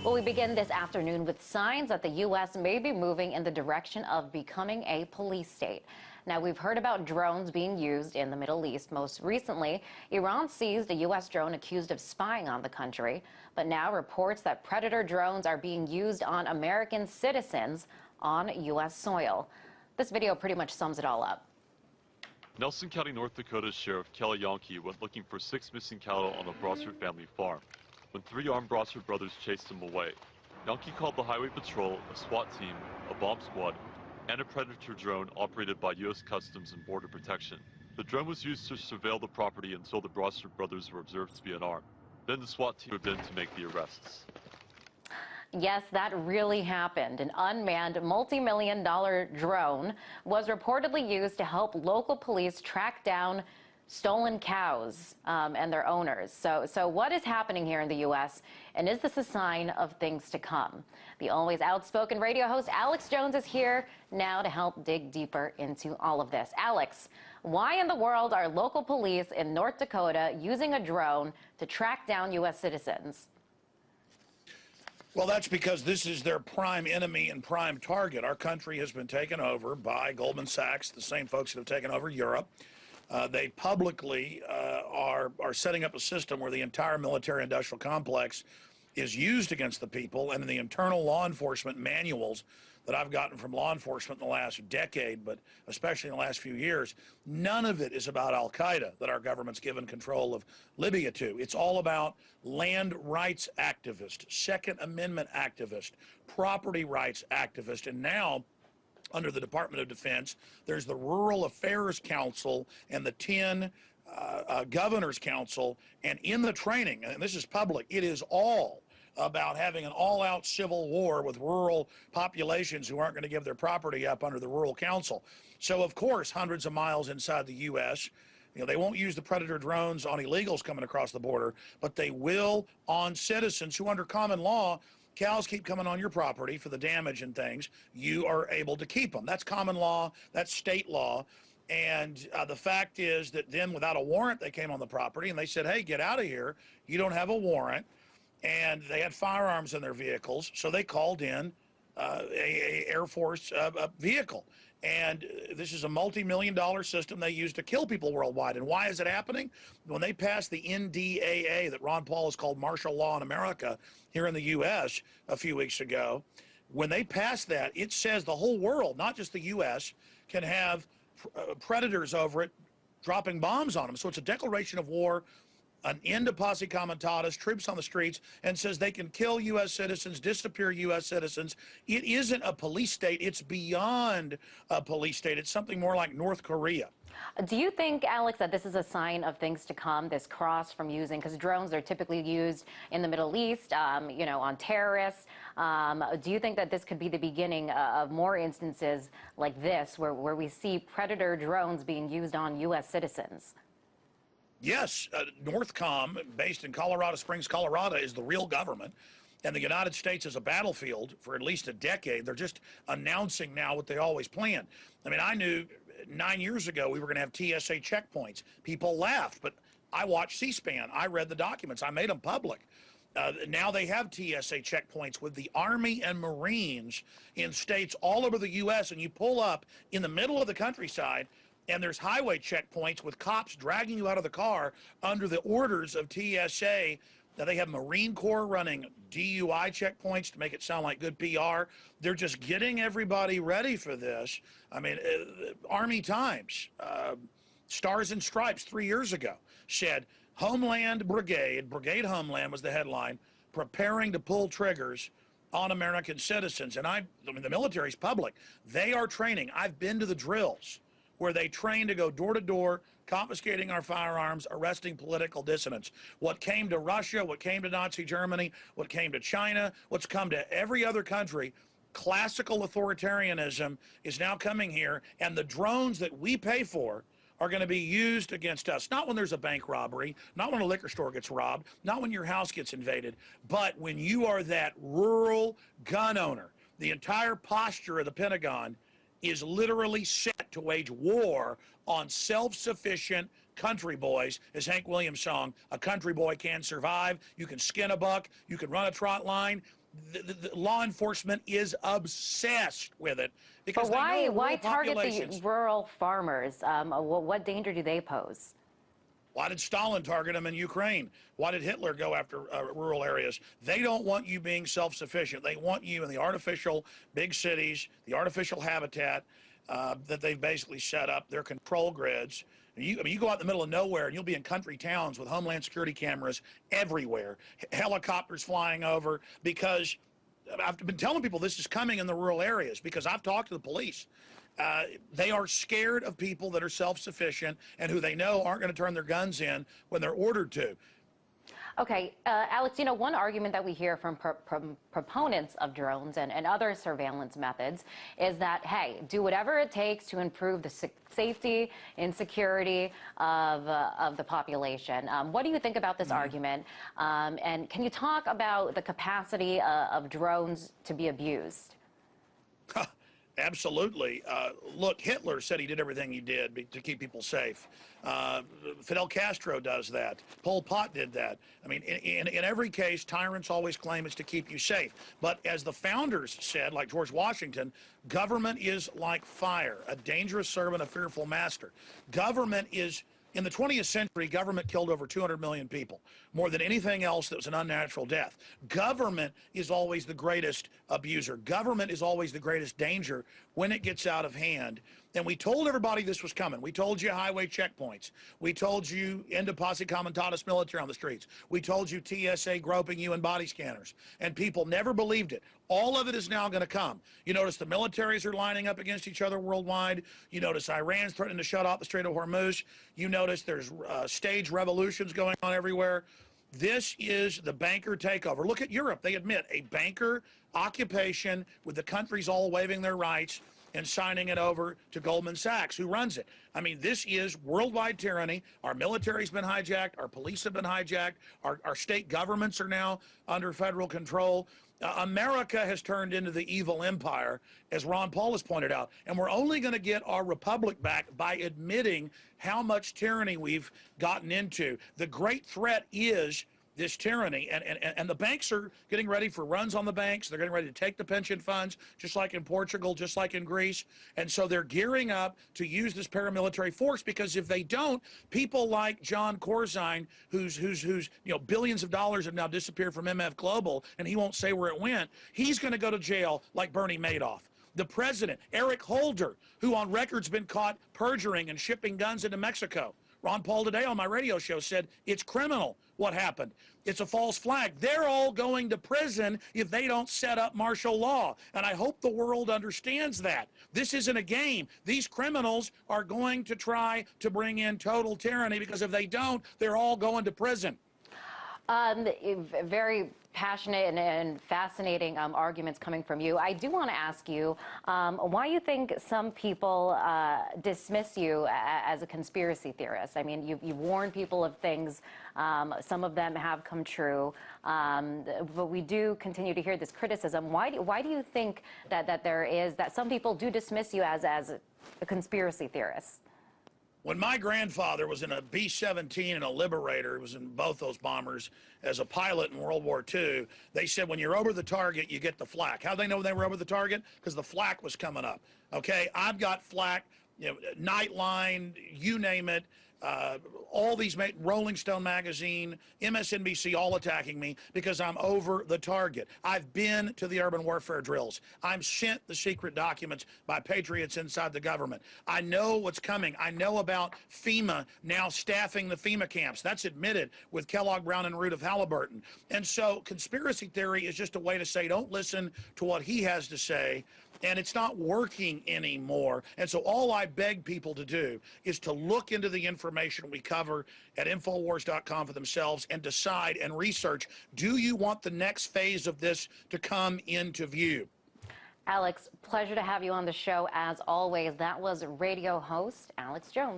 Well, we begin this afternoon with signs that the U.S. may be moving in the direction of becoming a police state. Now, we've heard about drones being used in the Middle East. Most recently, Iran seized a U.S. drone accused of spying on the country. But now reports that Predator drones are being used on American citizens on U.S. soil. This video pretty much sums it all up. Nelson County, North Dakota Sheriff Kelly Yonke went looking for 6 missing cattle on the Brossard family farm when 3 armed Brossard brothers chased him away. Yonke called the Highway Patrol, a SWAT team, a bomb squad, and a Predator drone operated by U.S. Customs and Border Protection. The drone was used to surveil the property until the Brossard brothers were observed to be unarmed. Then the SWAT team moved in to make the arrests. Yes, that really happened. An unmanned multi-million-dollar drone was reportedly used to help local police track down stolen cows and their owners. So what is happening here in the U.S., and is this a sign of things to come? The always outspoken radio host Alex Jones is here now to help dig deeper into all of this. Alex, why in the world are local police in North Dakota using a drone to track down U.S. citizens? Well, that's because this is their prime enemy and prime target. Our country has been taken over by Goldman Sachs, the same folks that have taken over Europe. They publicly are setting up a system where the entire military-industrial complex is used against the people, and in the internal law enforcement manuals that I've gotten from law enforcement in the last decade, but especially in the last few years, none of it is about al-Qaeda that our government's given control of Libya to. It's all about land rights activists, Second Amendment activists, property rights activists, and now, under the Department of Defense, there's the Rural Affairs Council and the 10 Governors Council, and in the training, and this is public, it is all about having an all-out civil war with rural populations who aren't going to give their property up under the Rural Council. So, of course, hundreds of miles inside the U.S., they won't use the Predator drones on illegals coming across the border, but they will on citizens who, under common law, cows keep coming on your property for the damage and things, you are able to keep them. That's common law, that's state law. And the fact is that then without a warrant, they came on the property and they said, hey, get out of here. You don't have a warrant. And they had firearms in their vehicles, so they called in a Air Force vehicle. And this is a multi-million-dollar system they use to kill people worldwide. And why is it happening? When they passed the NDAA that Ron Paul has called martial law in America here in the U.S. a few weeks ago, when they passed that, it says the whole world, not just the U.S., can have predators over it dropping bombs on them. So it's a declaration of war, an end to posse comitatus, troops on the streets, and says they can kill U.S. citizens, disappear U.S. citizens. It isn't a police state. It's beyond a police state. It's something more like North Korea. Do you think, Alex, that this is a sign of things to come, this cross from using, because drones are typically used in the Middle East, on terrorists. Do you think that this could be the beginning of more instances like this, where we see Predator drones being used on U.S. citizens? Yes, Northcom, based in Colorado Springs, Colorado, is the real government, and the United States is a battlefield for at least a decade. They're just announcing now what they always planned. I mean, I knew 9 years ago we were going to have TSA checkpoints. People laughed, but I watched C-SPAN. I read the documents. I made them public. Now they have TSA checkpoints with the Army and Marines in states all over the U.S., and you pull up in the middle of the countryside, and there's highway checkpoints with cops dragging you out of the car under the orders of TSA. Now, they have Marine Corps running DUI checkpoints to make it sound like good PR. They're just getting everybody ready for this. I mean, Army Times, Stars and Stripes 3 years ago said, Homeland Brigade, Brigade Homeland was the headline, preparing to pull triggers on American citizens. And I mean, the military's public. They are training. I've been to the drills where they train to go door to door, confiscating our firearms, arresting political dissidents. What came to Russia, what came to Nazi Germany, what came to China, what's come to every other country, classical authoritarianism is now coming here, and the drones that we pay for are going to be used against us. Not when there's a bank robbery, not when a liquor store gets robbed, not when your house gets invaded, but when you are that rural gun owner. The entire posture of the Pentagon is literally set to wage war on self-sufficient country boys, as Hank Williams' song, A Country Boy Can Survive. You can skin a buck, you can run a trot line. The law enforcement is obsessed with it because But they know why rural target the populations. rural farmers? What danger do they pose? Why did Stalin target them in Ukraine? Why did Hitler go after rural areas? They don't want you being self-sufficient. They want you in the artificial big cities, the artificial habitat that they've basically set up, their control grids. You go out in the middle of nowhere and you'll be in country towns with Homeland Security cameras everywhere, helicopters flying over, because I've been telling people this is coming in the rural areas because I've talked to the police. They are scared of people that are self-sufficient and who they know aren't going to turn their guns in when they're ordered to. Okay, Alex, one argument that we hear from proponents of drones and other surveillance methods is that, hey, do whatever it takes to improve the safety and security of the population. What do you think about this argument? And can you talk about the capacity of drones to be abused? Absolutely. Look, Hitler said he did everything he did to keep people safe. Fidel Castro does that. Pol Pot did that. I mean, in every case, tyrants always claim it's to keep you safe. But as the founders said, like George Washington, government is like fire, a dangerous servant, a fearful master. Government is... In the 20th century, government killed over 200 million people, more than anything else that was an unnatural death. Government is always the greatest abuser. Government is always the greatest danger when it gets out of hand. And we told everybody this was coming. We told you highway checkpoints. We told you end of posse comitatus military on the streets. We told you TSA groping you in body scanners. And people never believed it. All of it is now going to come. You notice the militaries are lining up against each other worldwide. You notice Iran's threatening to shut off the Strait of Hormuz. You notice there's staged revolutions going on everywhere. This is the banker takeover. Look at Europe. They admit a banker occupation with the countries all waiving their rights and signing it over to Goldman Sachs, who runs it. I mean, this is worldwide tyranny. Our military's been hijacked. Our police have been hijacked. Our state governments are now under federal control. America has turned into the evil empire, as Ron Paul has pointed out. And we're only going to get our republic back by admitting how much tyranny we've gotten into. The great threat is this tyranny, and the banks are getting ready for runs on the banks. They're getting ready to take the pension funds, just like in Portugal, just like in Greece. And so they're gearing up to use this paramilitary force, because if they don't, people like John Corzine, who's billions of dollars have now disappeared from MF Global, and he won't say where it went, he's going to go to jail like Bernie Madoff. The president, Eric Holder, who on record's been caught perjuring and shipping guns into Mexico. Ron Paul today on my radio show said it's criminal what happened. It's a false flag. They're all going to prison if they don't set up martial law. And I hope the world understands that. This isn't a game. These criminals are going to try to bring in total tyranny, because if they don't, they're all going to prison. Very passionate and fascinating arguments coming from you. I do want to ask you why you think some people dismiss you as a conspiracy theorist. I mean, you've warned people of things. Some of them have come true, but we do continue to hear this criticism. Why do you think that some people do dismiss you as a conspiracy theorist? When my grandfather was in a B-17 and a Liberator, it was in both those bombers, as a pilot in World War II, they said when you're over the target, you get the flak. How do they know they were over the target? Because the flak was coming up. Okay, I've got flak, Nightline, you name it. All these, Rolling Stone magazine, MSNBC, all attacking me because I'm over the target. I've been to the urban warfare drills. I'm sent the secret documents by patriots inside the government. I know what's coming. I know about FEMA now staffing the FEMA camps. That's admitted with Kellogg Brown and Root of Halliburton. And so conspiracy theory is just a way to say don't listen to what he has to say. And it's not working anymore. And so all I beg people to do is to look into the information we cover at Infowars.com for themselves and decide and research, do you want the next phase of this to come into view? Alex, pleasure to have you on the show as always. That was radio host Alex Jones.